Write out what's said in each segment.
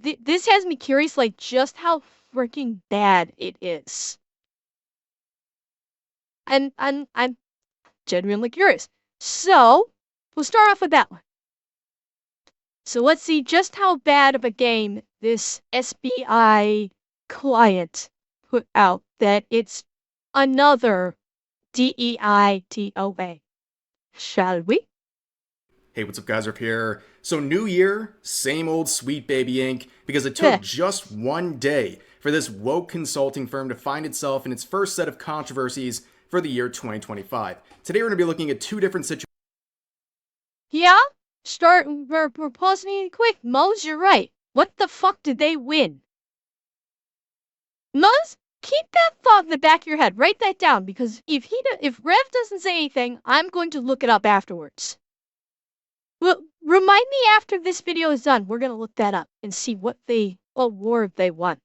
this has me curious, like, just how freaking bad it is. And I'm genuinely curious. So, we'll start off with that one. So let's see just how bad of a game this SBI client put out that it's another DEI DOA. Shall we? Hey, what's up, guys? Up here. So, new year, same old Sweet Baby Inc. Because it took just one day for this woke consulting firm to find itself in its first set of controversies for the year 2025. Today, we're going to be looking at two different situations. Yeah? We're pausing it quick. Mose, you're right. What the fuck did they win? Mose, keep that thought in the back of your head. Write that down, because if Rev doesn't say anything, I'm going to look it up afterwards. Well, remind me after this video is done. We're gonna look that up and see what award they won.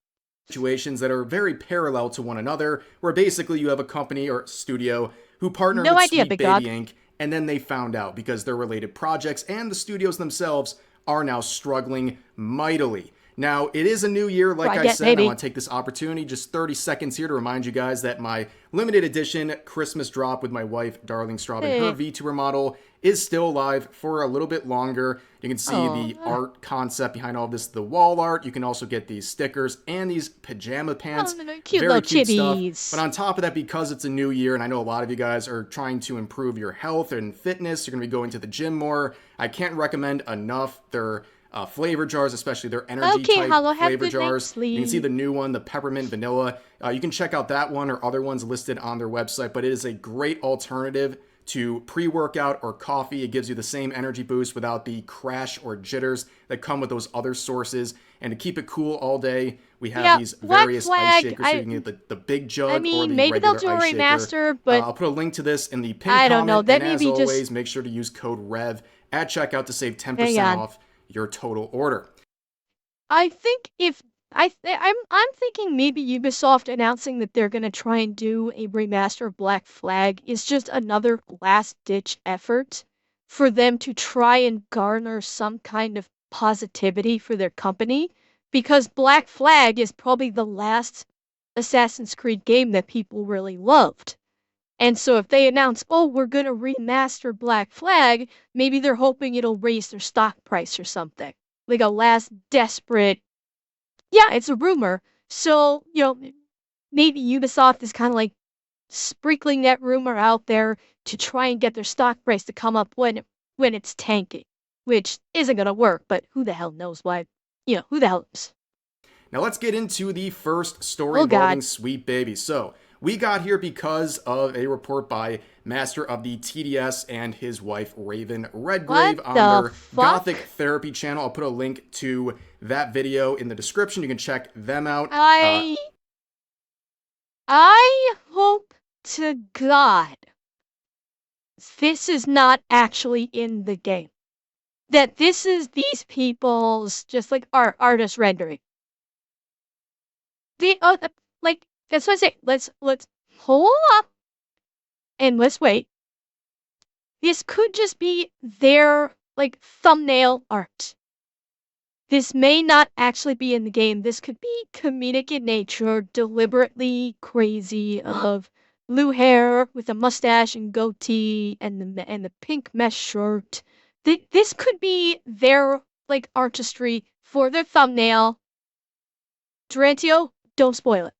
Situations that are very parallel to one another, where basically you have a company or studio who partnered with Sweet Baby Inc., and then they found out because their related projects and the studios themselves are now struggling mightily. Now, it is a new year, like I said. I want to take this opportunity, just 30 seconds here, to remind you guys that my limited edition Christmas drop with my wife, Darling Straub, and her VTuber model is still alive for a little bit longer. You can see the art concept behind all of this, the wall art. You can also get these stickers and these pajama pants. Cute very cute chibis stuff. But on top of that, because it's a new year, and I know a lot of you guys are trying to improve your health and fitness, you're going to be going to the gym more. I can't recommend enough their flavor jars, especially their energy type flavor jars. You can see the new one, the peppermint vanilla. You can check out that one or other ones listed on their website, but it is a great alternative to pre-workout or coffee. It gives you the same energy boost without the crash or jitters that come with those other sources. And to keep it cool all day, we have these various ice shakers. So you can get the big jug or the maybe regular they'll do a ice remaster, shaker. but I'll put a link to this in the pinned comment. And as always, make sure to use code REV at checkout to save 10% off your total order. I think I'm thinking maybe Ubisoft announcing that they're gonna try and do a remaster of Black Flag is just another last-ditch effort for them to try and garner some kind of positivity for their company, because Black Flag is probably the last Assassin's Creed game that people really loved. And so if they announce, oh, we're gonna remaster Black Flag, maybe they're hoping it'll raise their stock price or something. Like a last desperate... Yeah, it's a rumor. So, maybe Ubisoft is kind of like sprinkling that rumor out there to try and get their stock price to come up when it's tanking, which isn't going to work, but who the hell knows why? Who the hell knows? Now let's get into the first story involving Sweet Baby. So, we got here because of a report by Master of the TDS and his wife Raven Redgrave on their Gothic Therapy channel. I'll put a link to that video in the description. You can check them out. I hope to God this is not actually in the game. That this is these people's just like artist rendering. That's what I say. Let's hold up and let's wait. This could just be their thumbnail art. This may not actually be in the game. This could be comedic in nature, deliberately crazy, of blue hair with a mustache and goatee and the pink mesh shirt. This could be their artistry for their thumbnail. Durantio, don't spoil it.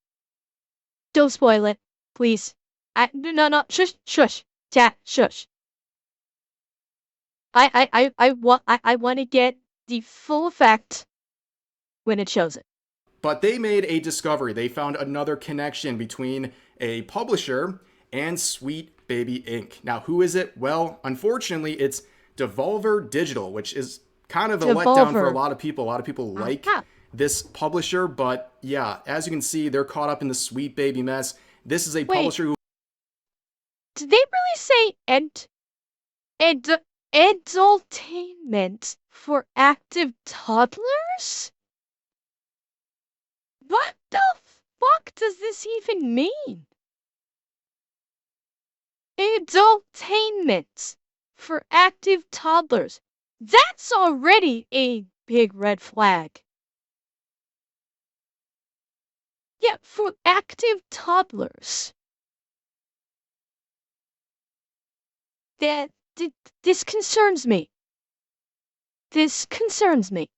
Don't spoil it, please. No, shush, chat, shush. I want to get the full effect when it shows it. But they made a discovery. They found another connection between a publisher and Sweet Baby Inc. Now, who is it? Well, unfortunately, it's Devolver Digital, which is kind of a letdown for a lot of people. A lot of people like this publisher, but yeah, as you can see, they're caught up in the Sweet Baby mess. This is a publisher who... Did they really say edutainment for active toddlers? What the fuck does this even mean? Edutainment for active toddlers. That's already a big red flag. Yeah, for active toddlers. That this concerns me. This concerns me.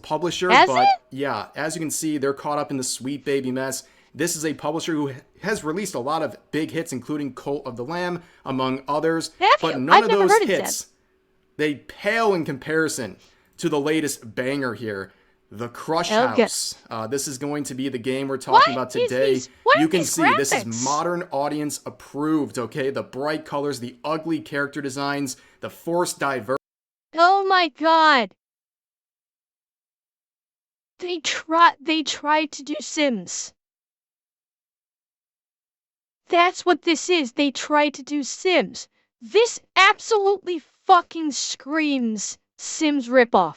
Publisher, Has but it? yeah, as you can see, they're caught up in the Sweet Baby mess. This is a publisher who has released a lot of big hits, including Cult of the Lamb, among others, Have but you? none I've of never those heard it said. hits, they pale in comparison to the latest banger here, The Crush Okay. House. This is going to be the game we're talking about today. What You are can these see this is graphics? modern audience approved, okay? The bright colors, the ugly character designs, the forced diversity. Oh my god. They tried to do Sims. That's what this is. They tried to do Sims. This absolutely fucking screams Sims ripoff.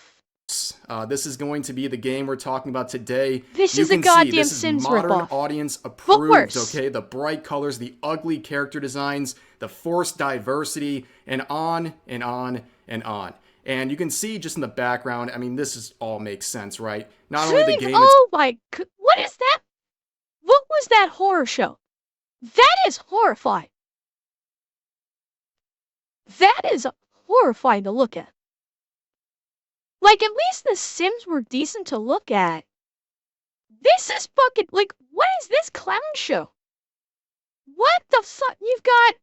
This is going to be the game we're talking about today. This You is a can see goddamn this is Sims modern ripoff. audience But approved, worse. okay? The bright colors, the ugly character designs, the forced diversity, and on and on and on. And you can see just in the background, I mean, this is all makes sense, right? Not only the game, Oh my god, what is that? What was that horror show? That is horrifying. That is horrifying to look at. Like, at least the Sims were decent to look at. This is fucking, like, what is this clown show? What the fuck? You've got,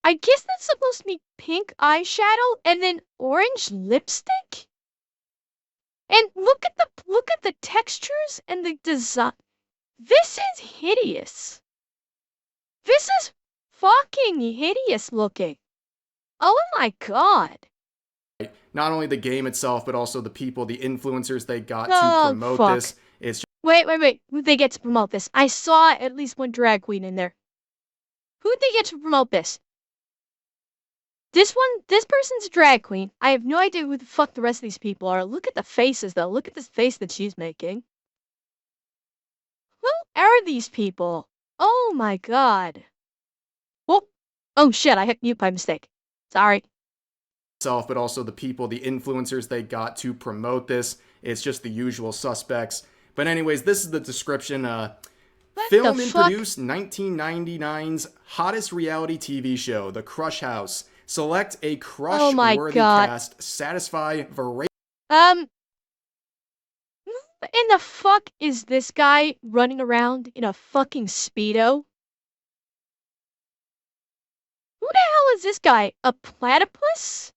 I guess that's supposed to be pink eyeshadow and then orange lipstick? And look at the textures and the design. This is hideous. This is fucking hideous looking. Oh my god. not only the game itself, but also the people, the influencers they got to promote this. It's Wait. Who'd they get to promote this? I saw at least one drag queen in there. Who'd they get to promote this? This person's a drag queen. I have no idea who the fuck the rest of these people are. Look at the faces, though. Look at this face that she's making. Who are these people? Oh my god. Whoop. Oh shit, I hit mute by mistake. Sorry. But also the people, the influencers they got to promote this. It's just the usual suspects. But anyways, this is the description. Film and produced 1999's hottest reality TV show, The Crush House. Select a crush-worthy cast. Satisfy voracious. In the fuck is this guy running around in a fucking Speedo? Who the hell is this guy? A platypus?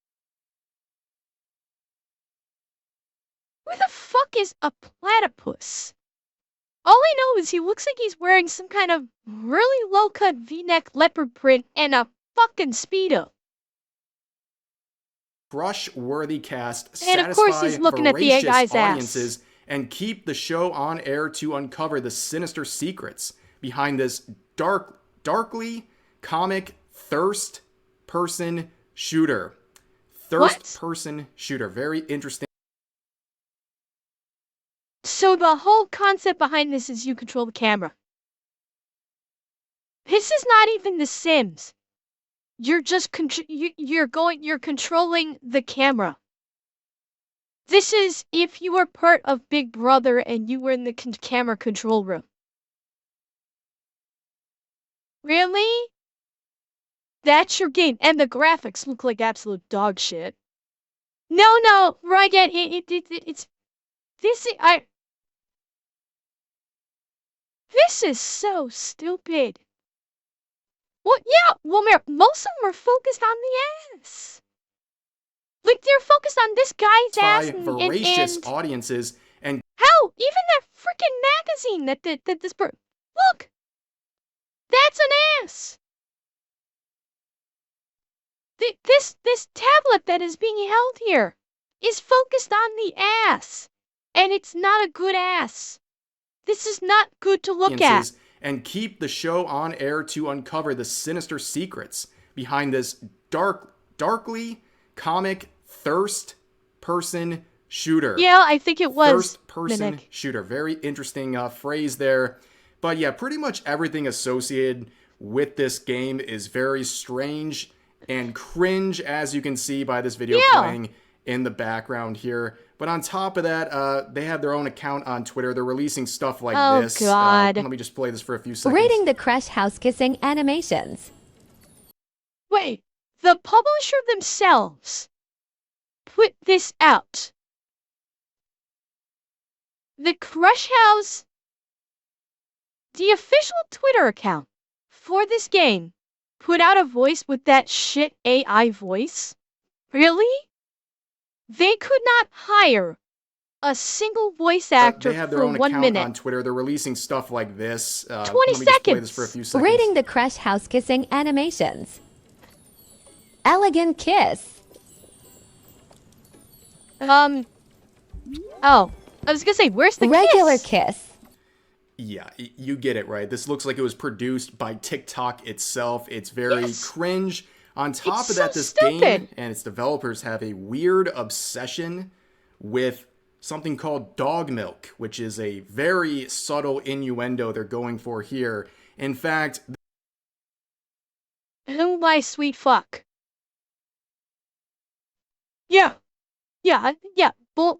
Who the fuck is a platypus? All I know is he looks like he's wearing some kind of really low-cut V-neck leopard print and a fucking Speedo. Crush-worthy cast. And of course he's looking at the guy's audiences ass. And keep the show on air to uncover the sinister secrets behind this darkly comic thirst-person shooter. Thirst-person shooter. Very interesting. So the whole concept behind this is you control the camera. This is not even The Sims. You're just you're controlling the camera. This is if you were part of Big Brother and you were in the camera control room. Really? That's your game, and the graphics look like absolute dog shit. No, right? It's this. This is so stupid. Well, yeah, most of them are focused on the ass. Like, they're focused on this guy's ass and voracious audiences and how even that freaking magazine that this look, that's an ass. This tablet that is being held here is focused on the ass, and it's not a good ass. This is not good to look at. And keep the show on air to uncover the sinister secrets behind this darkly comic thirst-person shooter. Yeah, I think it was Thirst-person shooter. Very interesting phrase there. But yeah, pretty much everything associated with this game is very strange and cringe, as you can see by this video playing. in the background here. But on top of that, they have their own account on Twitter. They're releasing stuff like this. God. Let me just play this for a few seconds. Rating the crush house kissing animations. Wait, the publisher themselves put this out. The Crush House, the official Twitter account for this game, put out a voice with that shit AI voice? Really? They could not hire a single voice actor they have their for own 1 account minute. on Twitter. They're releasing stuff like this. 20 let me seconds. Just play this for a few seconds. Rating the crush house kissing animations. Elegant kiss. Oh, I was gonna say, where's the regular kiss? Yeah, you get it, right? This looks like it was produced by TikTok itself. It's very cringe. On top of that, this game and its developers have a weird obsession with something called dog milk, which is a very subtle innuendo they're going for here. In fact, oh my sweet fuck. Yeah. Well,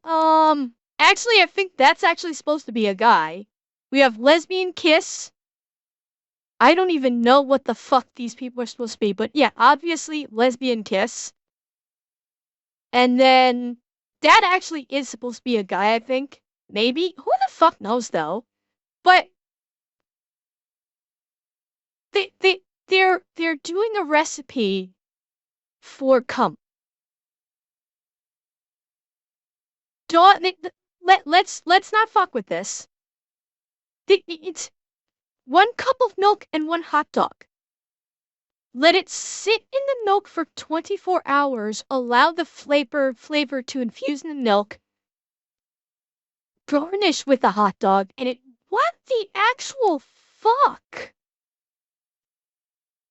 actually, I think that's actually supposed to be a guy. We have lesbian kiss. I don't even know what the fuck these people are supposed to be, but yeah, obviously lesbian kiss. And then that actually is supposed to be a guy, I think. Maybe. Who the fuck knows though? But they're doing a recipe for cum. Let's not fuck with this. It's 1 cup of milk and 1 hot dog. Let it sit in the milk for 24 hours. Allow the flavor to infuse in the milk. Garnish with a hot dog. And what the actual fuck?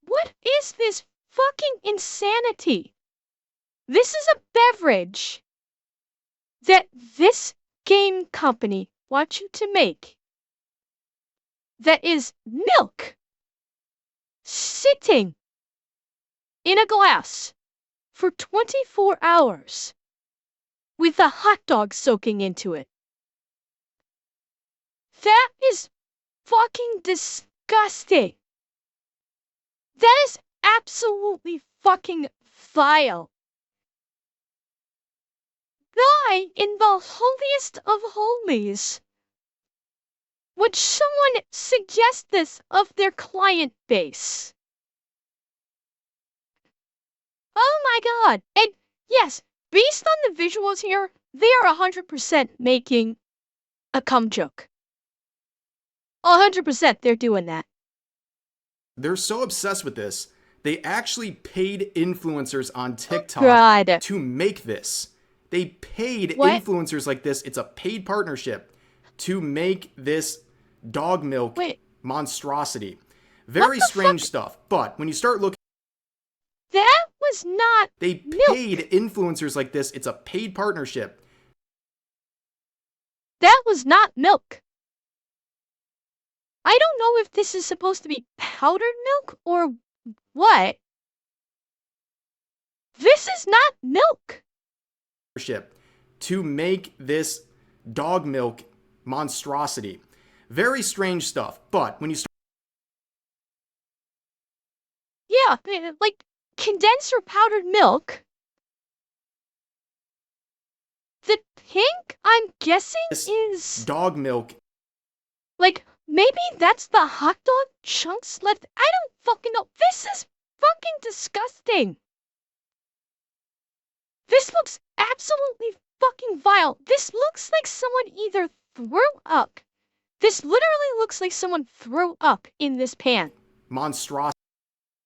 What is this fucking insanity? This is a beverage that this game company wants you to make. That is milk sitting in a glass for 24 hours with a hot dog soaking into it. That is fucking disgusting. That is absolutely fucking vile. Why in the holiest of holies would someone suggest this of their client base? Oh my god. And yes, based on the visuals here, they are 100% making a cum joke. 100% they're doing that. They're so obsessed with this, they actually paid influencers on TikTok to make this. They paid influencers like this. It's a paid partnership to make this dog milk monstrosity. Very strange stuff. But when you start looking, that was not they paid influencers like this. It's a paid partnership. That was not milk. I don't know if this is supposed to be powdered milk or what. This is not milk. To make this dog milk monstrosity. Very strange stuff. But when you start, yeah, like condensed or powdered milk. The pink, I'm guessing, is dog milk. Like, maybe that's the hot dog chunks left. I don't fucking know. This is fucking disgusting. This looks absolutely fucking vile. This looks like someone either threw up. This literally looks like someone threw up in this pan. Monstrosity.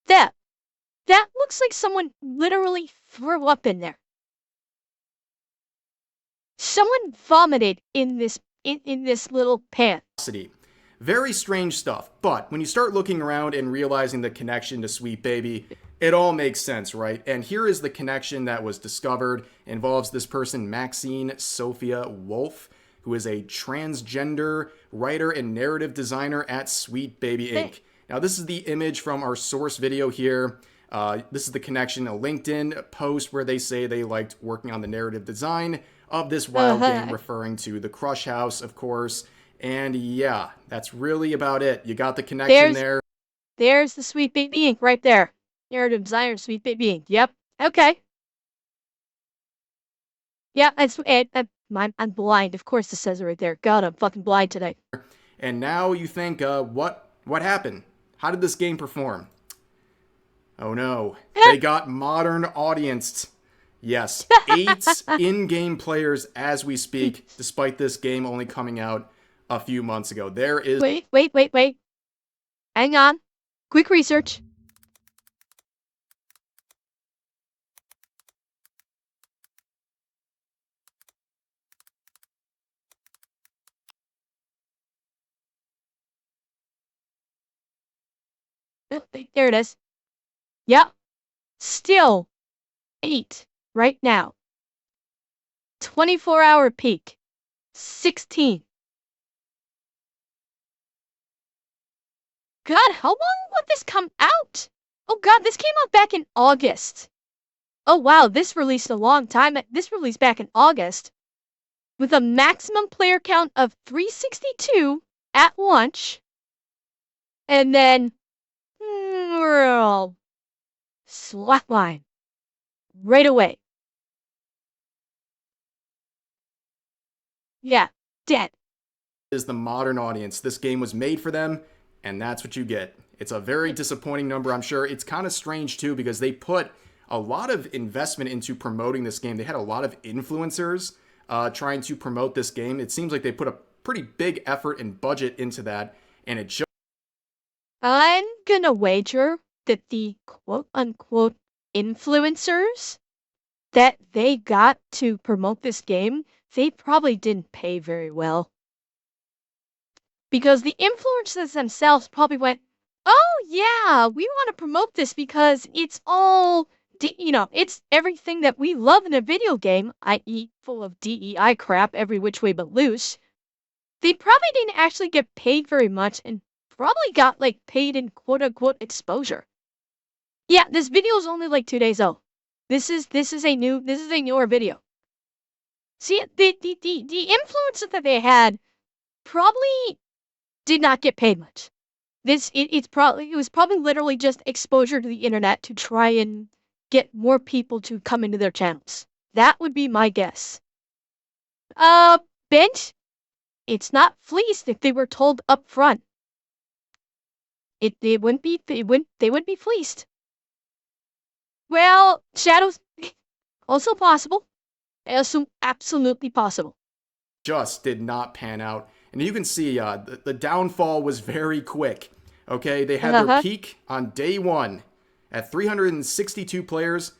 That looks like someone literally threw up in there. Someone vomited in this little pan. Very strange stuff. But when you start looking around and realizing the connection to Sweet Baby, it all makes sense, right? And here is the connection that was discovered. It involves this person, Maxine Sophia Wolf, who is a transgender writer and narrative designer at Sweet Baby Inc. Now, this is the image from our source video here. This is the connection, a LinkedIn post where they say they liked working on the narrative design of this wild game, referring to the Crush House, of course. And yeah, that's really about it. You got the connection there. There's the Sweet Baby Ink right there. Narrative designer, Sweet Baby Ink. Yep. Okay. Yeah, I'm blind. Of course it says it right there. God, I'm fucking blind today. And now you think, what happened? How did this game perform? Oh no, they got modern audience. Yes, 8 in-game players as we speak, despite this game only coming out a few months ago. There is... Wait. Hang on. Quick research. There it is. Yep. Still 8 right now. 24-hour peak. 16. God, how long would this come out? Oh God, this came out back in August. Oh wow, this released a long time. This released back in August. With a maximum player count of 362 at launch. And then... slackline. Right away. Yeah, dead. Is the modern audience. This game was made for them, and that's what you get. It's a very disappointing number, I'm sure. It's kind of strange, too, because they put a lot of investment into promoting this game. They had a lot of influencers trying to promote this game. It seems like they put a pretty big effort and budget into that, and it just... I'm gonna wager that the quote-unquote influencers that they got to promote this game, they probably didn't pay very well. Because the influencers themselves probably went, oh yeah, we want to promote this because it's all, it's everything that we love in a video game, i.e. full of DEI crap every which way but loose. They probably didn't actually get paid very much and probably got paid in quote-unquote exposure. Yeah, this video is only 2 days old. This is a newer video. See, the influencer that they had probably did not get paid much. It was probably literally just exposure to the internet to try and get more people to come into their channels. That would be my guess. Bench, it's not fleeced if they were told up front. They wouldn't be fleeced. Well, shadows also possible. I assume absolutely possible. Just did not pan out. And you can see the downfall was very quick. Okay, they had their peak on day 1 at 362 players,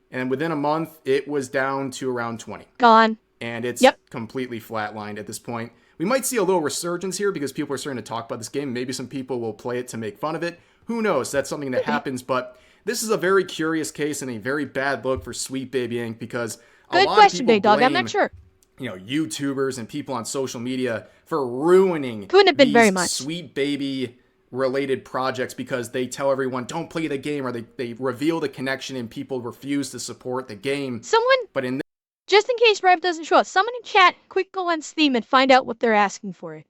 and within a month, it was down to around 20. Gone. And it's completely flatlined at this point. We might see a little resurgence here because people are starting to talk about this game. Maybe some people will play it to make fun of it. Who knows? That's something that happens, but this is a very curious case and a very bad look for Sweet Baby Ink because a lot of people Big Dog. blame, I'm not sure. YouTubers and people on social media for ruining these Sweet Baby related projects because they tell everyone don't play the game, or they reveal the connection and people refuse to support the game. Just in case Rev doesn't show up, someone in chat, quick go on Steam and find out what they're asking for. In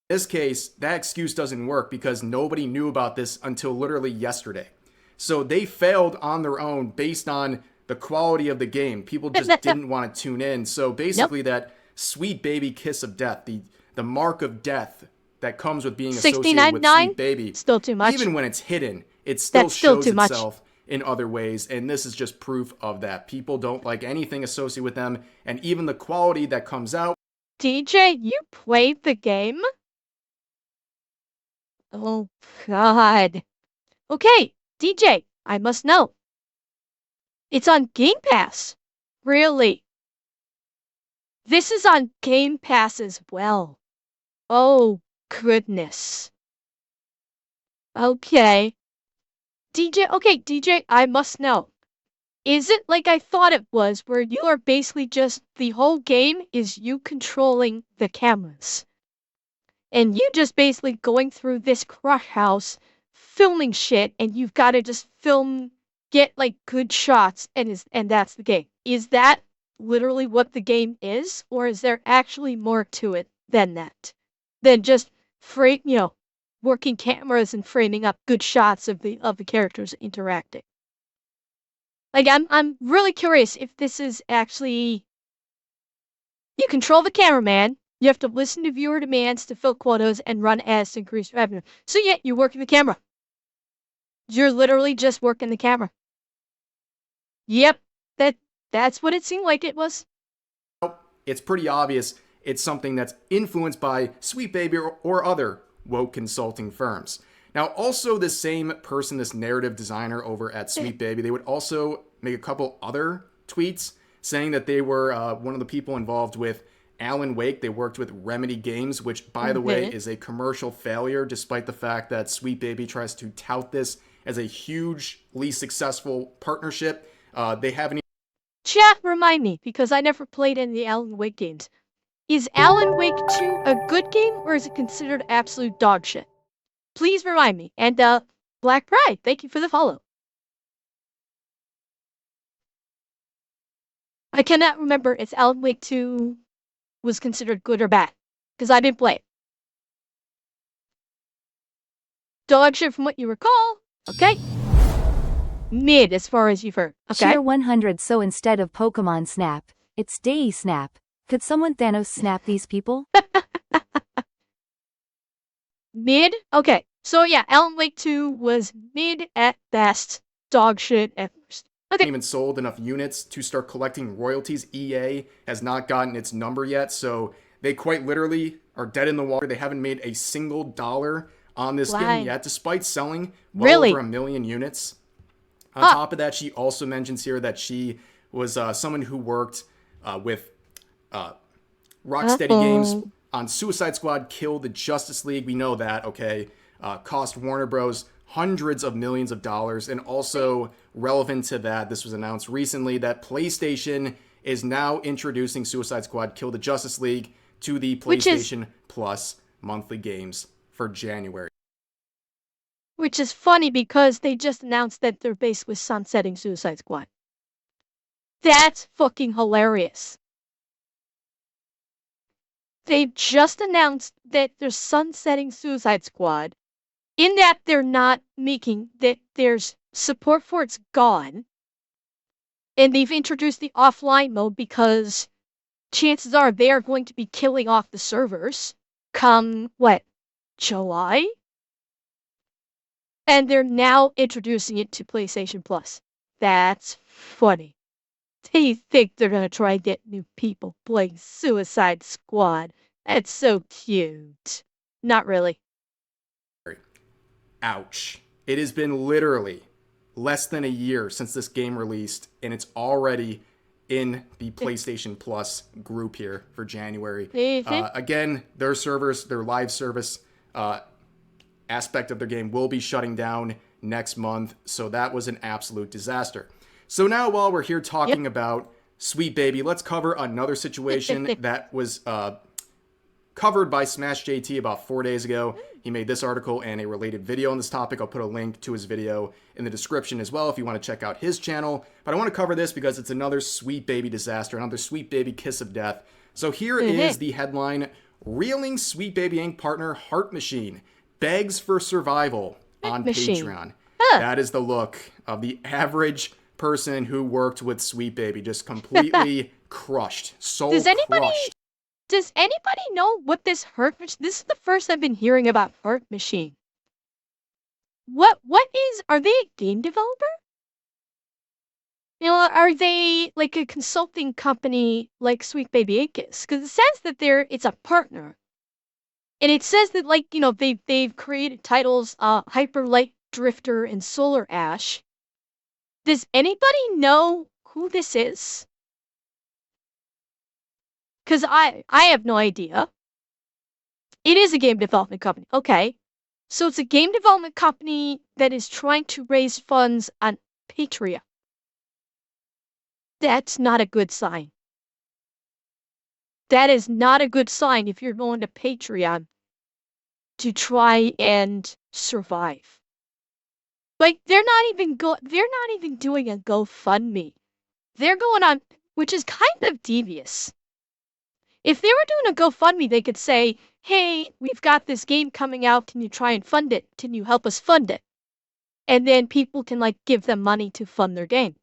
this case, that excuse doesn't work because nobody knew about this until literally yesterday. So they failed on their own based on the quality of the game. People just didn't want to tune in. So basically that Sweet Baby kiss of death, the mark of death that comes with being associated with Sweet Baby. Still too much. Even when it's hidden, it still shows itself in other ways, and this is just proof of that. People don't like anything associated with them, and even the quality that comes out. DJ, you played the game? Oh, God. Okay, DJ, I must know. It's on Game Pass. Really? This is on Game Pass as well. Oh, goodness. Okay. DJ, I must know. Is it like I thought it was, where you are basically just, the whole game is you controlling the cameras? And you just basically going through this crush house, filming shit, and you've got to just film get like good shots and that's the game. Is that literally what the game is, or is there actually more to it than that? Than just working cameras and framing up good shots of the characters interacting. Like I'm really curious if this is actually you control the cameraman, you have to listen to viewer demands to fill quotas and run ads to increase revenue. So yeah, you're working the camera. You're literally just working the camera. Yep, that's what it seemed like it was. It's pretty obvious it's something that's influenced by Sweet Baby or other woke consulting firms. Now, also this same person, this narrative designer over at Sweet Baby, they would also make a couple other tweets saying that they were one of the people involved with Alan Wake. They worked with Remedy Games, which, by the way, is a commercial failure, despite the fact that Sweet Baby tries to tout this as a hugely successful partnership. They haven't. Chat, remind me, because I never played any of the Alan Wake games. Is Alan Wake 2 a good game, or is it considered absolute dog shit? Please remind me. And, Black Pride, thank you for the follow. I cannot remember if Alan Wake 2 was considered good or bad, because I didn't play it. Dog shit from what you recall, okay? Mid, as far as you've heard, okay? Cheer 100, so instead of Pokemon Snap, it's Day Snap. Could someone Thanos snap these people? Mid? Okay, so yeah, Alan Wake 2 was mid at best, dog shit at worst. Okay. Even sold enough units to start collecting royalties. EA has not gotten its number yet, so they quite literally are dead in the water. They haven't made a single dollar on this game yet, despite selling well over 1 million units. On top of that, she also mentions here that she was someone who worked with Rocksteady Games on Suicide Squad, Kill the Justice League. We know that, okay? Cost Warner Bros. Hundreds of millions of dollars. And also relevant to that, this was announced recently that PlayStation is now introducing Suicide Squad, Kill the Justice League to the PlayStation Plus monthly games for January. Which is funny because they just announced that they're basically sunsetting Suicide Squad. That's fucking hilarious. They just announced that they're sunsetting Suicide Squad, in that they're not making, that there's support for it's gone, and they've introduced the offline mode because chances are they are going to be killing off the servers come, July? And they're now introducing it to PlayStation Plus. That's funny. They think they're gonna try and get new people playing Suicide Squad. That's so cute. Not really. Ouch. It has been literally less than a year since this game released, and it's already in the PlayStation Plus group here for January. Again, their servers, their live service aspect of their game will be shutting down next month, so that was an absolute disaster. So now, while we're here talking about Sweet Baby, let's cover another situation that was covered by Smash JT about 4 days ago. He made this article and a related video on this topic. I'll put a link to his video in the description as well if you want to check out his channel. But I want to cover this because it's another Sweet Baby disaster, another Sweet Baby kiss of death. So here is the headline: Reeling Sweet Baby Inc. partner Heart Machine begs for survival on Patreon. That is the look of the average person who worked with Sweet Baby, just completely crushed. Crushed. Does anybody know what this Heart Machine? This is the first I've been hearing about Heart Machine. Are they a game developer? Are they like a consulting company like Sweet Baby Inc. is? Because it says that it's a partner. And it says that they've created titles Hyper Light Drifter and Solar Ash. Does anybody know who this is? Because I have no idea. It is a game development company. Okay. So it's a game development company that is trying to raise funds on Patreon. That's not a good sign. That is not a good sign if you're going to Patreon to try and survive. Like, they're not even doing a GoFundMe. They're going on, which is kind of devious. If they were doing a GoFundMe, they could say, hey, we've got this game coming out. Can you try and fund it? Can you help us fund it? And then people can, like, give them money to fund their game.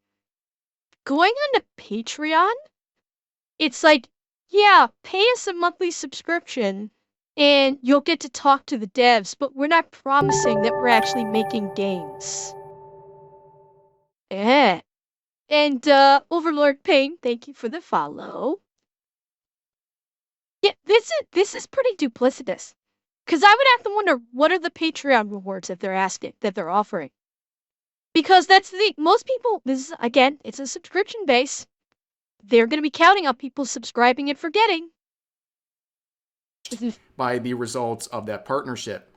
Going on to Patreon, it's like, yeah, pay us a monthly subscription and you'll get to talk to the devs, but we're not promising that we're actually making games. Eh. And, Overlord Payne, thank you for the follow. Yeah, this is pretty duplicitous. Because I would have to wonder, what are the Patreon rewards that they're offering? Because that's most people, this is, again, it's a subscription base. They're going to be counting on people subscribing and forgetting. By the results of that partnership.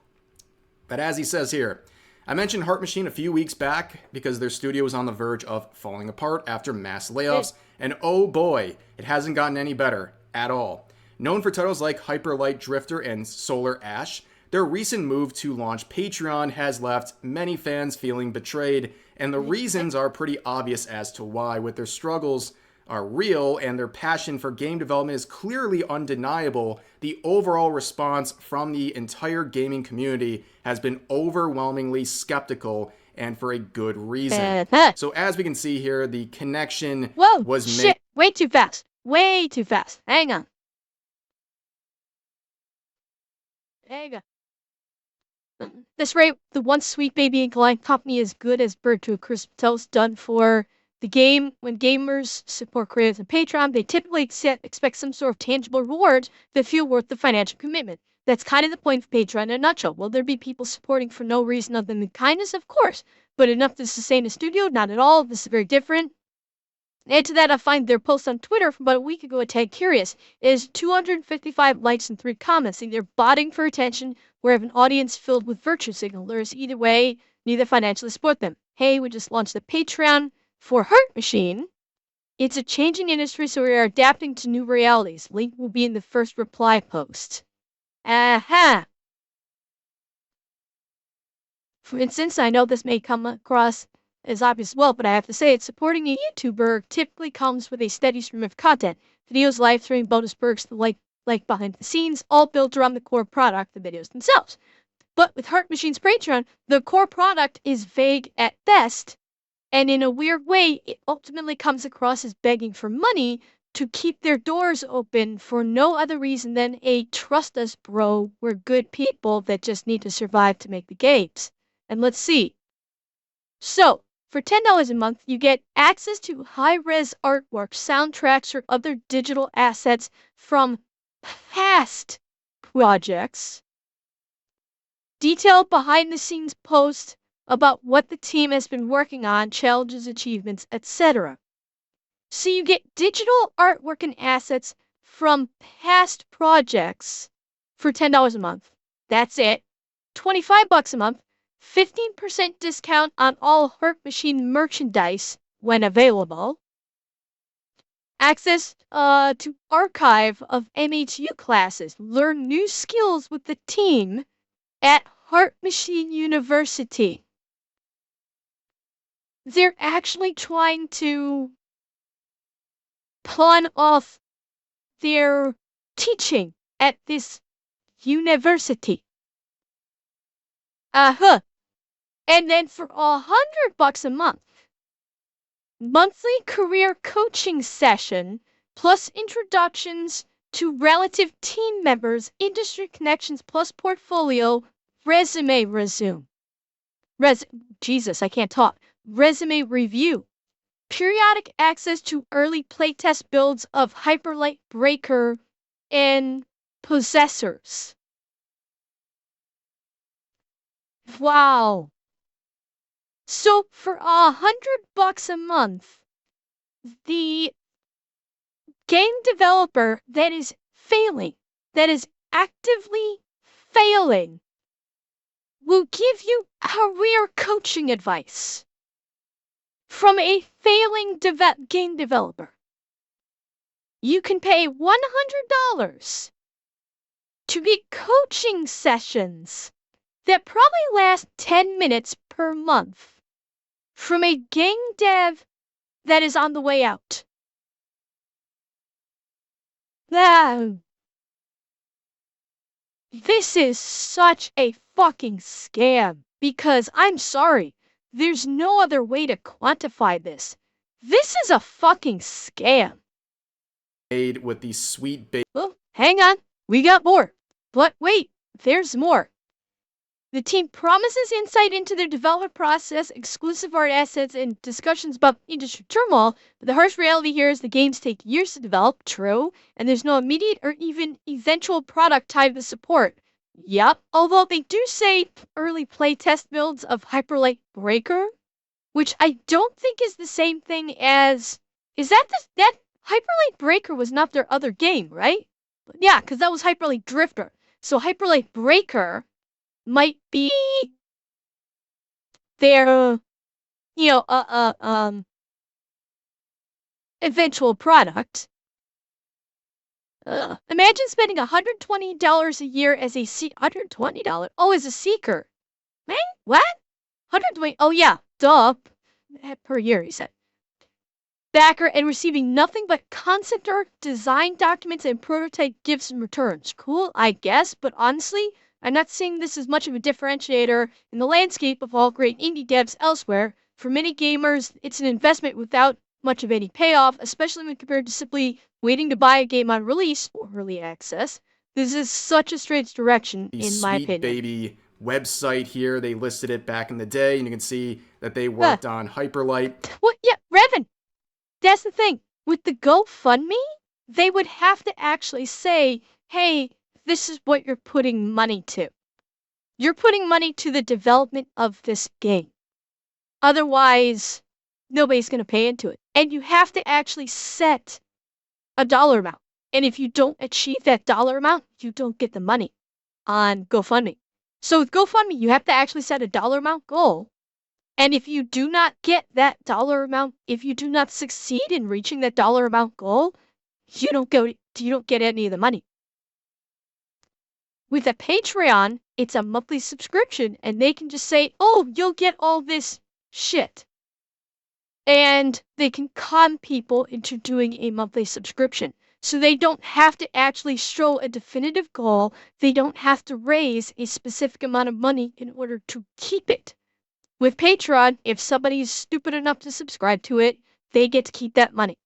But as he says here, I mentioned Heart Machine a few weeks back because their studio was on the verge of falling apart after mass layoffs, and oh boy, it hasn't gotten any better at all. Known for titles like Hyper Light Drifter and Solar Ash, their recent move to launch Patreon has left many fans feeling betrayed, and the reasons are pretty obvious as to why. With their struggles are real and their passion for game development is clearly undeniable, the overall response from the entire gaming community has been overwhelmingly skeptical, and for a good reason. So as we can see here, the connection was made. Way too fast. Way too fast. Hang on. Hang on. This rate, the once sweet baby ink line company is good as bird to a crisp toast done for the game. When gamers support creators on Patreon, they typically expect some sort of tangible reward that feel worth the financial commitment. That's kind of the point of Patreon in a nutshell. Will there be people supporting for no reason other than kindness? Of course. But enough to sustain a studio? Not at all. This is very different. Add to that, I find their post on Twitter from about a week ago a tad curious. It has 255 likes and 3 comments, and they're botting for attention where have an audience filled with virtue signalers. Either way, neither financially support them. Hey, we just launched the Patreon for Heart Machine. It's a changing industry, so we are adapting to new realities. Link will be in the first reply post. Aha! For instance, I know this may come across as obvious as well, but I have to say it, supporting a YouTuber typically comes with a steady stream of content. Videos, live streaming, bonus perks, the like behind the scenes, all built around the core product, the videos themselves. But with Heart Machine's Patreon, the core product is vague at best, and in a weird way, it ultimately comes across as begging for money to keep their doors open for no other reason than a trust us bro, we're good people that just need to survive to make the games. And let's see. So, for $10 a month, you get access to high-res artwork, soundtracks, or other digital assets from past projects, detailed behind-the-scenes posts about what the team has been working on, challenges, achievements, etc. So you get digital artwork and assets from past projects for $10 a month. That's it. $25 a month. 15% discount on all Heart Machine merchandise when available. Access to archive of MHU classes. Learn new skills with the team at Heart Machine University. They're actually trying to pawn off their teaching at this university. And then for $100 a month, monthly career coaching session, plus introductions to relative team members, industry connections, plus portfolio, resume resume. Jesus, I can't talk. Resume review. Periodic access to early playtest builds of Hyperlight Breaker and Possessors. Wow. So for $100 a month, the game developer that is failing, that is actively failing, will give you career coaching advice from a failing game developer. You can pay $100 to get coaching sessions that probably last 10 minutes per month from a game dev that is on the way out. This is such a fucking scam, because I'm sorry, there's no other way to quantify this. This is a fucking scam. Made with the sweet baby. Well, hang on, we got more. But wait, there's more. The team promises insight into their development process, exclusive art assets, and discussions about industry turmoil, but the harsh reality here is the games take years to develop, true, and there's no immediate or even eventual product tied to support. Yep, although they do say early playtest builds of Hyperlight Breaker, which I don't think is the same thing as... that Hyperlight Breaker was not their other game, right? Yeah, because that was Hyperlight Drifter. So Hyperlight Breaker might be their, eventual product. Imagine spending $120 a year as a $120? Oh, as a seeker. Man, what? 120? Oh yeah, duh. Per year, he said. Backer and receiving nothing but concept art, design documents, and prototype gifts and returns. Cool, I guess, but honestly, I'm not seeing this as much of a differentiator in the landscape of all great indie devs elsewhere. For many gamers, it's an investment without much of any payoff, especially when compared to simply waiting to buy a game on release or early access. This is such a strange direction, in my opinion. Baby website here, they listed it back in the day, and you can see that they worked on Hyperlight. Well, yeah, Revan, that's the thing. With the GoFundMe, they would have to actually say, hey, this is what you're putting money to. You're putting money to the development of this game. Otherwise, nobody's going to pay into it. And you have to actually set a dollar amount. And if you don't achieve that dollar amount, you don't get the money on GoFundMe. So with GoFundMe, you have to actually set a dollar amount goal. And if you do not get that dollar amount, if you do not succeed in reaching that dollar amount goal, you don't get any of the money. With a Patreon, it's a monthly subscription, and they can just say, oh, you'll get all this shit. And they can con people into doing a monthly subscription. So they don't have to actually show a definitive goal. They don't have to raise a specific amount of money in order to keep it. With Patreon, if somebody's stupid enough to subscribe to it, they get to keep that money.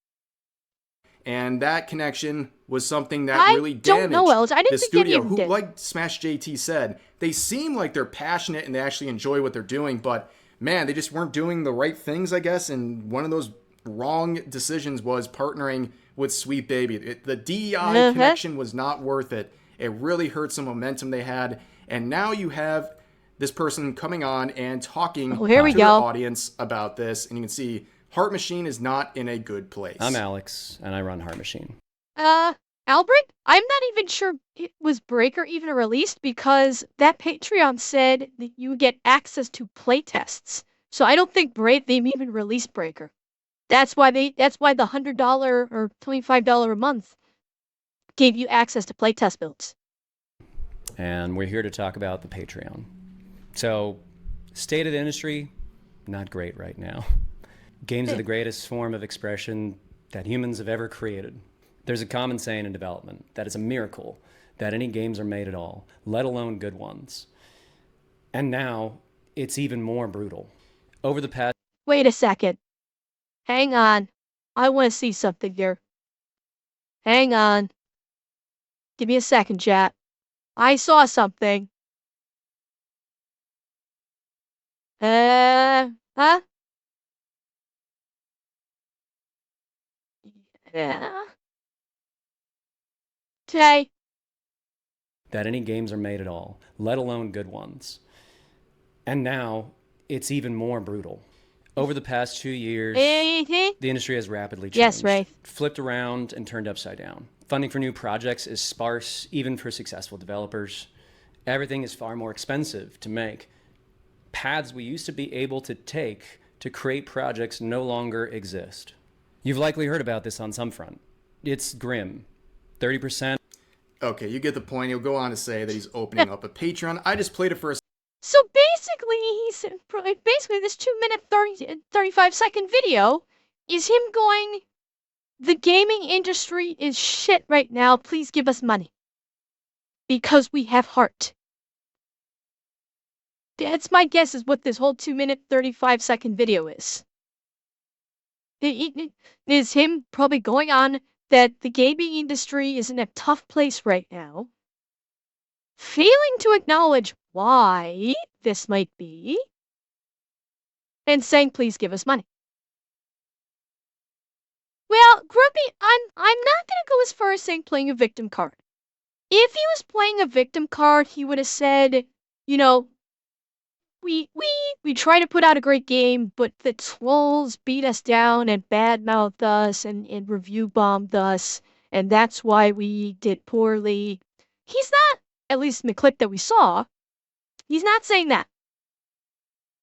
And that connection was something that really damaged the studio, who, like Smash JT said, they seem like they're passionate and they actually enjoy what they're doing, but man, they just weren't doing the right things, I guess, and one of those wrong decisions was partnering with Sweet Baby. The DEI connection was not worth it. It really hurt some momentum they had, and now you have this person coming on and talking to the audience about this, and you can see Heart Machine is not in a good place. I'm Alex, and I run Heart Machine. Albert? I'm not even sure it was Breaker even released, because that Patreon said that you would get access to playtests. So I don't think they even released Breaker. That's why the $100 or $25 a month gave you access to playtest builds. And we're here to talk about the Patreon. So, state of the industry, not great right now. Games are the greatest form of expression that humans have ever created. There's a common saying in development that it's a miracle that any games are made at all, let alone good ones. And now, it's even more brutal. Over the past... Wait a second. Hang on. I want to see something here. Hang on. Give me a second, chat. I saw something. Huh? Yeah. Okay. That any games are made at all, let alone good ones. And now, it's even more brutal. Over the past 2 years, the industry has rapidly changed. Yes, Ray. Flipped around and turned upside down. Funding for new projects is sparse, even for successful developers. Everything is far more expensive to make. Paths we used to be able to take to create projects no longer exist. You've likely heard about this on some front. It's grim. 30%. Okay, you get the point. He'll go on to say that he's opening up a Patreon. I just played it for a So basically this 2-minute 35-second video is him going, the gaming industry is shit right now, please give us money. Because we have heart. That's my guess is what this whole 2-minute 35-second video is. It is him probably going on that the gaming industry is in a tough place right now, failing to acknowledge why this might be, and saying, please give us money. Well, Grumpy, I'm not gonna go as far as saying playing a victim card. If he was playing a victim card, he would have said, you know, we try to put out a great game, but the trolls beat us down and badmouthed us and review bombed us, and that's why we did poorly. He's not, at least in the clip that we saw, he's not saying that.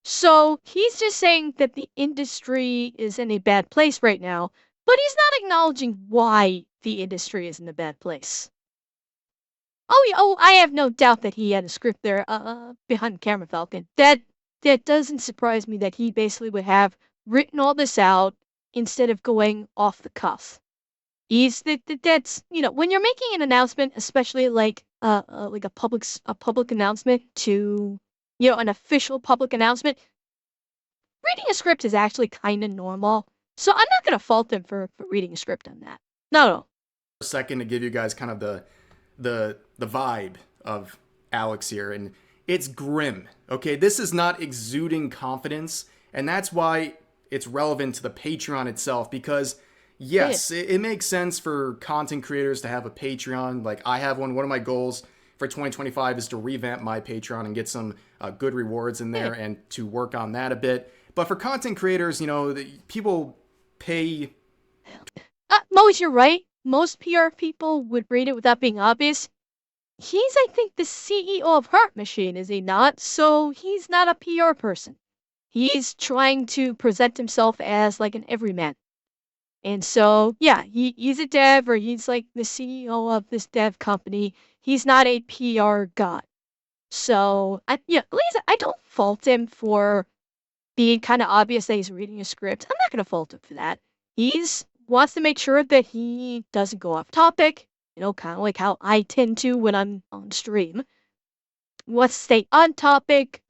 So he's just saying that the industry is in a bad place right now, but he's not acknowledging why the industry is in a bad place. Oh, I have no doubt that he had a script there, behind camera, Falcon. That doesn't surprise me that he basically would have written all this out instead of going off the cuff. That's, when you're making an announcement, especially like a public announcement to, an official public announcement, reading a script is actually kind of normal. So I'm not gonna fault him for reading a script on that. No. A second to give you guys kind of the vibe of Alex here, and it's grim. Okay, this is not exuding confidence, and that's why it's relevant to the Patreon itself, because yes, it makes sense for content creators to have a Patreon. Like I have one of my goals for 2025 is to revamp my Patreon and get some good rewards in there and to work on that a bit. But for content creators, people pay. Moes, you're right. Most PR people would read it without being obvious. He's, I think, the CEO of Heart Machine, is he not? So he's not a PR person. He's trying to present himself as like an everyman. And so, yeah, he's a dev, or he's like the CEO of this dev company. He's not a PR guy. So, at least I don't fault him for being kind of obvious that he's reading a script. I'm not going to fault him for that. He's wants to make sure that he doesn't go off topic, kind of like how I tend to when I'm on stream. Wants to stay on topic,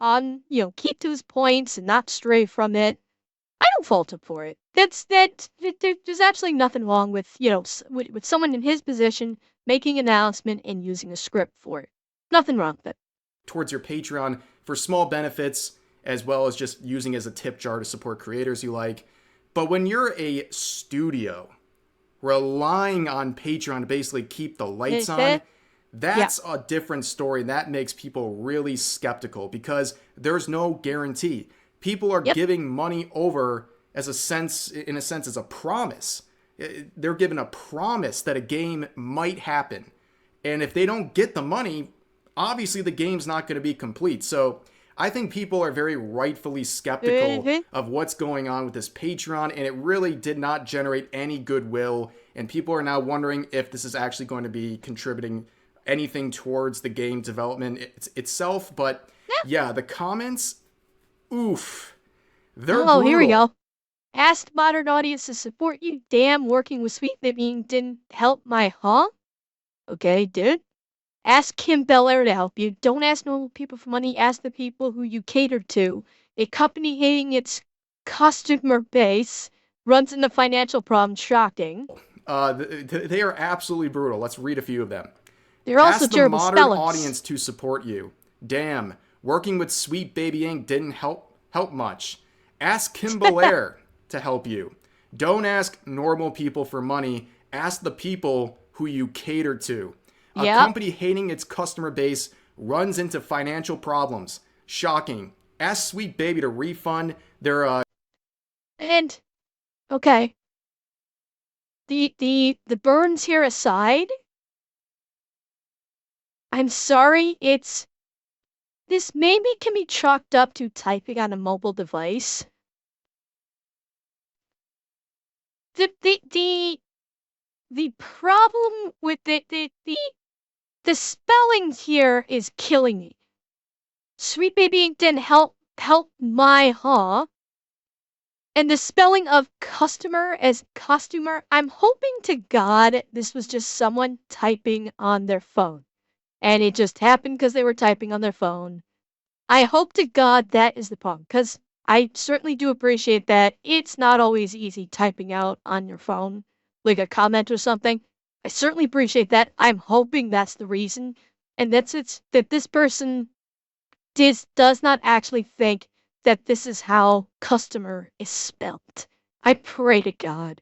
keep to his points and not stray from it. I don't fault him for it. There's absolutely nothing wrong with, with someone in his position making an announcement and using a script for it. Nothing wrong with it. Towards your Patreon for small benefits, as well as just using as a tip jar to support creators you like. But when you're a studio relying on Patreon to basically keep the lights on, that's a different story. That makes people really skeptical because there's no guarantee. People are giving money over in a sense, as a promise. They're given a promise that a game might happen. And if they don't get the money, obviously the game's not going to be complete. So I think people are very rightfully skeptical of what's going on with this Patreon, and it really did not generate any goodwill. And people are now wondering if this is actually going to be contributing anything towards the game development itself. But yeah, the comments, oof, they're brutal. Here we go. Asked modern audience to support you. Damn, working with Sweet Vivian didn't help my Okay, dude. Ask Kim Belair to help you. Don't ask normal people for money. Ask the people who you cater to. A company hating its customer base runs into financial problems. Shocking. They are absolutely brutal. Let's read a few of them. They're also terrible spellers. Ask the modern audience to support you. Damn, working with Sweet Baby Inc. didn't help much. Ask Kim Belair to help you. Don't ask normal people for money. Ask the people who you cater to. A company hating its customer base runs into financial problems. Shocking. Ask Sweet Baby to refund their And okay. The burns here aside, I'm sorry, this maybe can be chalked up to typing on a mobile device. The problem with the spelling here is killing me. Sweet Baby Ink didn't help my And the spelling of customer as costumer, I'm hoping to God this was just someone typing on their phone. And it just happened because they were typing on their phone. I hope to God that is the problem, because I certainly do appreciate that it's not always easy typing out on your phone, like a comment or something. I certainly appreciate that. I'm hoping that's the reason, and that this person does not actually think that this is how customer is spelled. I pray to God.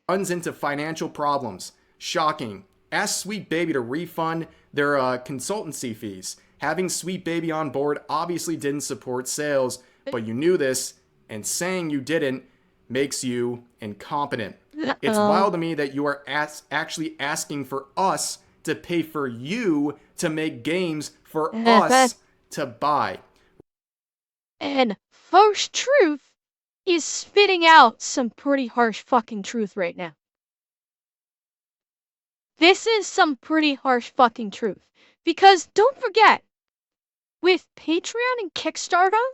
Runs into financial problems. Shocking. Ask Sweet Baby to refund their consultancy fees. Having Sweet Baby on board obviously didn't support sales, but you knew this, and saying you didn't makes you incompetent. It's wild to me that you are actually asking for us to pay for you to make games for us to buy. And First Truth is spitting out some pretty harsh fucking truth right now. This is some pretty harsh fucking truth. Because don't forget, with Patreon and Kickstarter,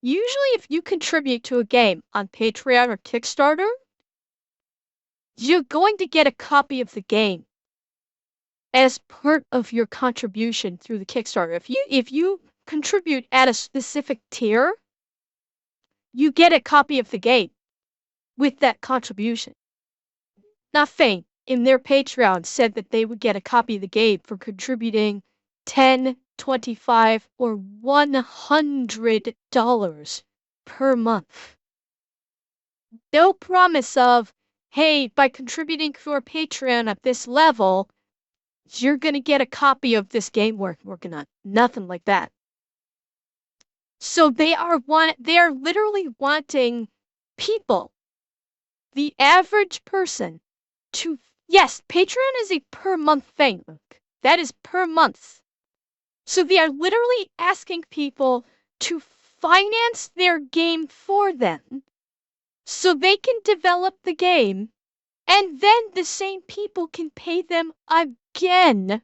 usually if you contribute to a game on Patreon or Kickstarter, you're going to get a copy of the game as part of your contribution through the Kickstarter. If you contribute at a specific tier, you get a copy of the game with that contribution. Now, Fane, in their Patreon, said that they would get a copy of the game for contributing $10, $25, or $100 per month. No promise of, hey, by contributing for Patreon at this level, you're going to get a copy of this game we're working on. Nothing like that. So they are literally wanting people, the average person, to, yes, Patreon is a per month thing. That is per month. So they are literally asking people to finance their game for them so they can develop the game, and then the same people can pay them again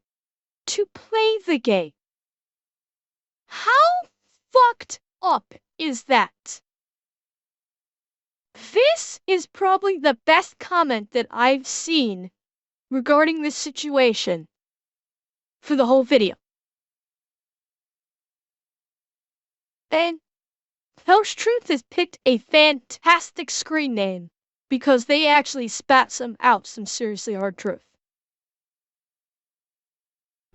to play the game. How fucked up is that? This is probably the best comment that I've seen regarding this situation for the whole video. And Post Truth has picked a fantastic screen name because they actually spat some seriously hard truth.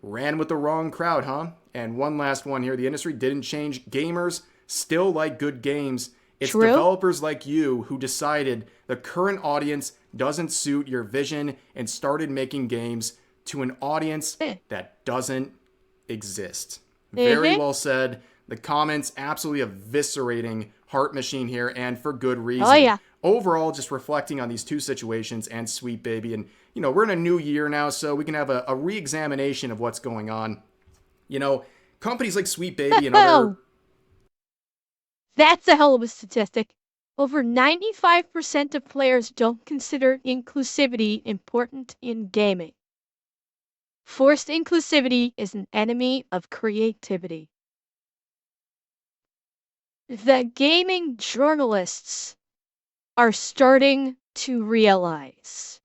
Ran with the wrong crowd, huh? And one last one here. The industry didn't change. Gamers still like good games. It's True. Developers like you who decided the current audience doesn't suit your vision and started making games to an audience that doesn't exist. Very well said. The comments absolutely eviscerating Heart Machine here, and for good reason. Oh, yeah. Overall, just reflecting on these two situations and Sweet Baby. And, we're in a new year now, so we can have a re-examination of what's going on. Companies like Sweet Baby and other... That's a hell of a statistic. Over 95% of players don't consider inclusivity important in gaming. Forced inclusivity is an enemy of creativity. The gaming journalists are starting to realize.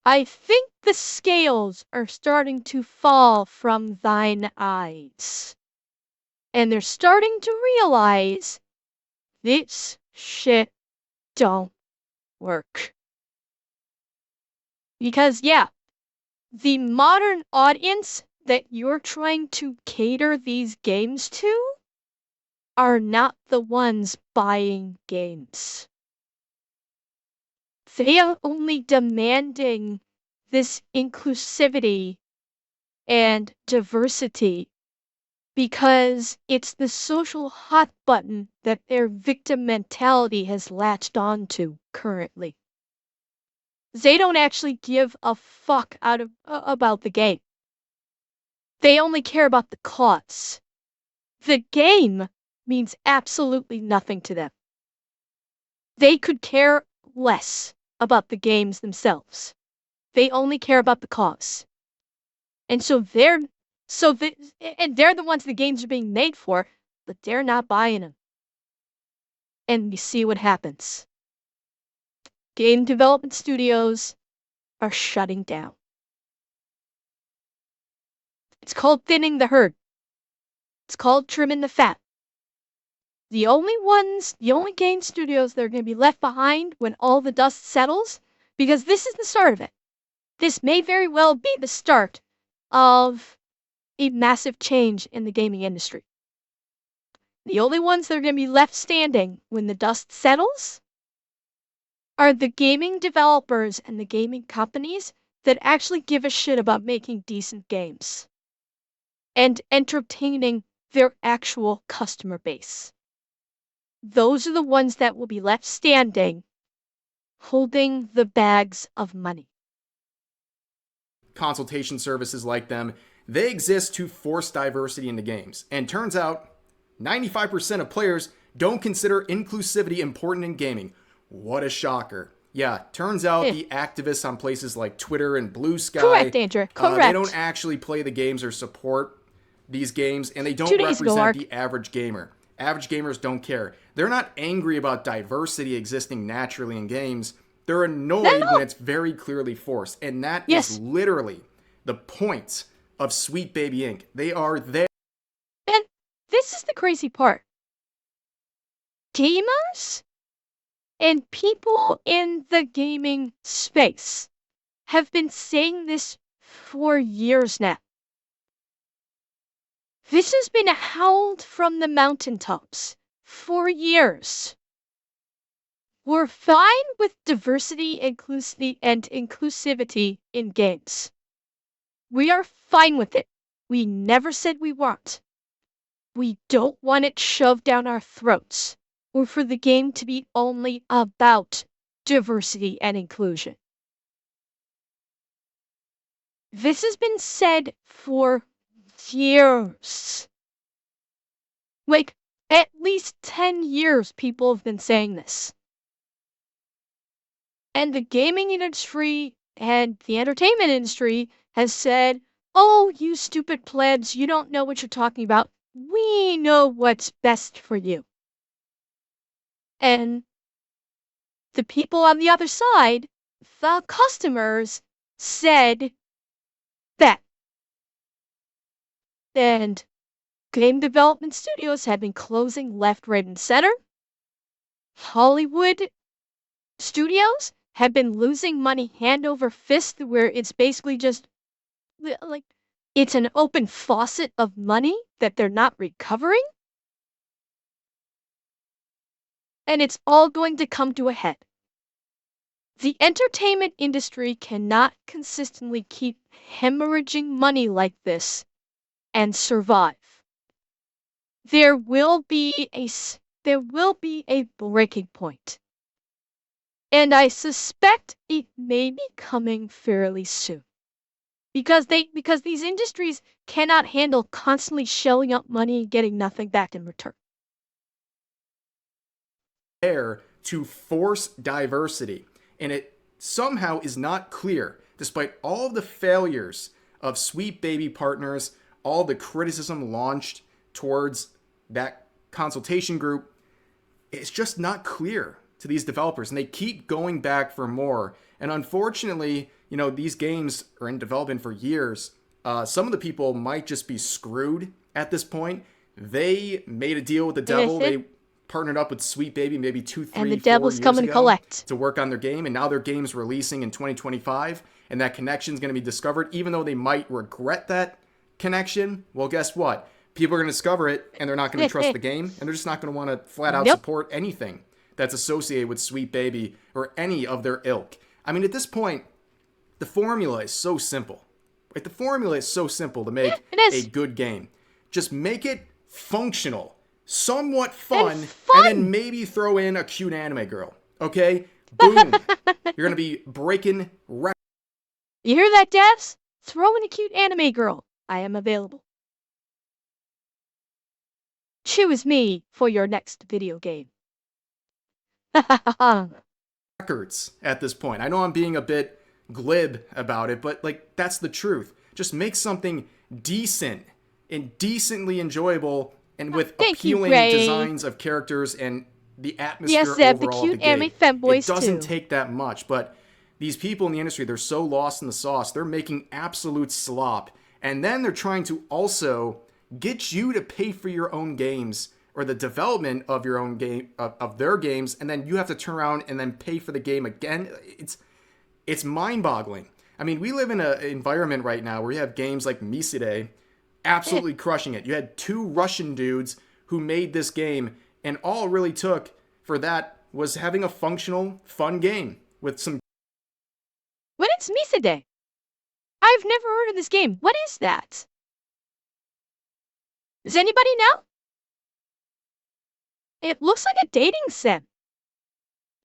I think the scales are starting to fall from thine eyes. And they're starting to realize this shit don't work. Because, yeah, the modern audience that you're trying to cater these games to are not the ones buying games. They are only demanding this inclusivity and diversity because it's the social hot button that their victim mentality has latched onto currently. They don't actually give a fuck about the game. They only care about the cause. The game means absolutely nothing to them. They could care less about the games themselves. They only care about the cause. And so So and they're the ones the games are being made for, but they're not buying them. And you see what happens. Game development studios are shutting down. It's called thinning the herd. It's called trimming the fat. The only game studios that are going to be left behind when all the dust settles, because this is the start of it. This may very well be the start of a massive change in the gaming industry. The only ones that are going to be left standing when the dust settles are the gaming developers and the gaming companies that actually give a shit about making decent games and entertaining their actual customer base. Those are the ones that will be left standing, holding the bags of money. Consultation services like them, they exist to force diversity into games. And turns out, 95% of players don't consider inclusivity important in gaming. What a shocker. Yeah, turns out the activists on places like Twitter and Blue Sky, correct, Andrew. Correct. They don't actually play the games or support these games, and they don't represent the average gamer. Average gamers don't care. They're not angry about diversity existing naturally in games. They're annoyed when it's very clearly forced. And that is literally the point of Sweet Baby Inc. They are there. And this is the crazy part. Gamers and people in the gaming space have been saying this for years now. This has been howled from the mountaintops for years. We're fine with diversity, inclusivity, and inclusivity in games. We are fine with it. We never said we weren't. We don't want it shoved down our throats, or for the game to be only about diversity and inclusion. This has been said for years. Like, at least 10 years people have been saying this. And the gaming industry and the entertainment industry has said, oh, you stupid plebs, you don't know what you're talking about. We know what's best for you. And the people on the other side, the customers, said that. And game development studios have been closing left, right, and center. Hollywood studios have been losing money hand over fist, where it's basically just like it's an open faucet of money that they're not recovering. And it's all going to come to a head. The entertainment industry cannot consistently keep hemorrhaging money like this and survive. There will be a breaking point. And I suspect it may be coming fairly soon. Because these industries cannot handle constantly shelling out money and getting nothing back in return. There to force diversity, and it somehow is not clear, despite all of the failures of Sweet Baby partners, all the criticism launched towards that consultation group. It's just not clear to these developers, and they keep going back for more. And unfortunately, these games are in development for years. Some of the people might just be screwed at this point. They made a deal with the devil. They partnered up with Sweet Baby maybe 2, 3, 4 years ago. And the devil's coming to collect. To work on their game, and now their game's releasing in 2025, and that connection's going to be discovered, even though they might regret that connection. Well, guess what? People are going to discover it, and they're not going to trust the game, and they're just not going to want to flat out support anything that's associated with Sweet Baby or any of their ilk. I mean, at this point, the formula is so simple. Right? The formula is so simple to make a good game. Just make it functional, somewhat fun, and then maybe throw in a cute anime girl. Okay? Boom. You're going to be breaking records. You hear that, devs? Throw in a cute anime girl. I am available. Choose me for your next video game. Records at this point. I know I'm being a bit glib about it, but that's the truth. Just make something decent and decently enjoyable and with Thank you, appealing Ray. designs of characters and the atmosphere Yes, they have the overall of the cute anime game. It femboys doesn't too. take that much, but these people in the industry, they're so lost in the sauce. They're making absolute slop. And then they're trying to also get you to pay for your own games or the development of your own game of their games, and then you have to turn around and then pay for the game again. It's mind-boggling. I mean, we live in an environment right now where you have games like Miside absolutely crushing it. You had 2 Russian dudes who made this game, and all it really took for that was having a functional, fun game with some. What is Miside? I've never heard of this game. What is that? Does anybody know? It looks like a dating sim.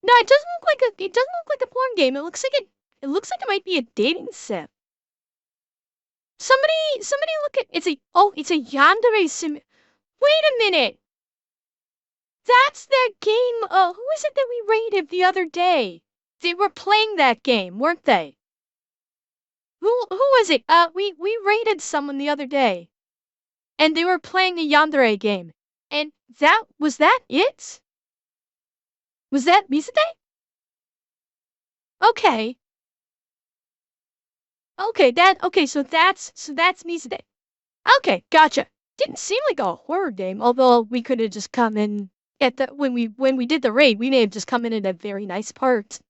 No, it doesn't look like a porn game. It looks like it might be a dating sim. Somebody look at it's a yandere sim. Wait a minute. That's that game. Who is it that we rated the other day? They were playing that game, weren't they? Who was it? We rated someone the other day, and they were playing a yandere game, and was that it? Was that Misade? Okay. Okay, so that's Misade. Okay, gotcha. Didn't seem like a horror game, although we could have just come in at the when we did the raid, we may have just come in at a very nice part.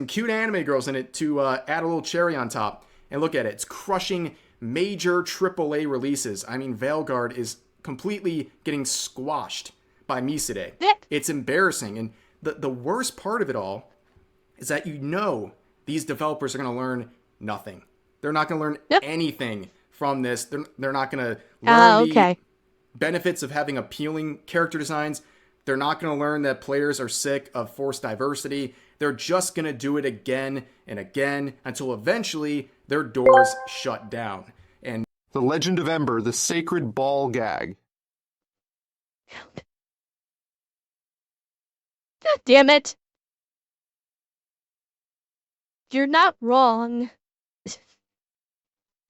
Some cute anime girls in it to add a little cherry on top. And look at it, it's crushing major AAA releases. I mean, Veilguard is completely getting squashed by Misade. It's embarrassing. And the worst part of it all is that these developers are going to learn nothing. They're not going to learn anything from this. They're not going to learn the benefits of having appealing character designs. They're not going to learn that players are sick of forced diversity. They're just going to do it again and again until eventually their doors shut down. And The Legend of Ember, the Sacred Ball Gag. God damn it. You're not wrong.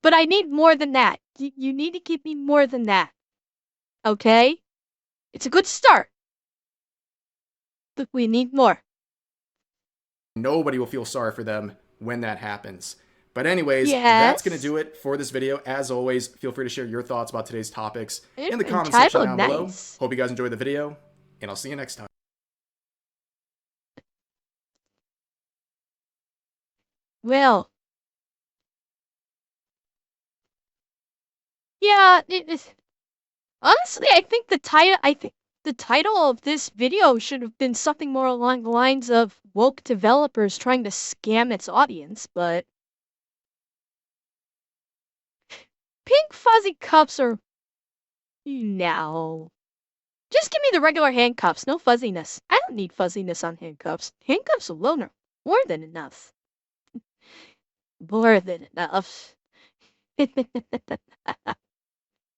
But I need more than that. You need to give me more than that. Okay? It's a good start. But we need more. Nobody will feel sorry for them when that happens. But anyways, that's going to do it for this video. As always, feel free to share your thoughts about today's topics in the comment section down below. Hope you guys enjoyed the video, and I'll see you next time. Well, yeah, honestly, I think the title of this video should have been something more along the lines of woke developers trying to scam its audience, but pink fuzzy cups are no. Just give me the regular handcuffs, no fuzziness. I don't need fuzziness on handcuffs. Handcuffs alone are more than enough. More than enough.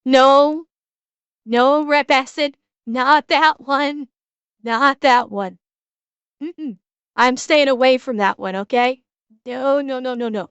No, rep acid, not that one. Not that one. I'm staying away from that one, okay? No.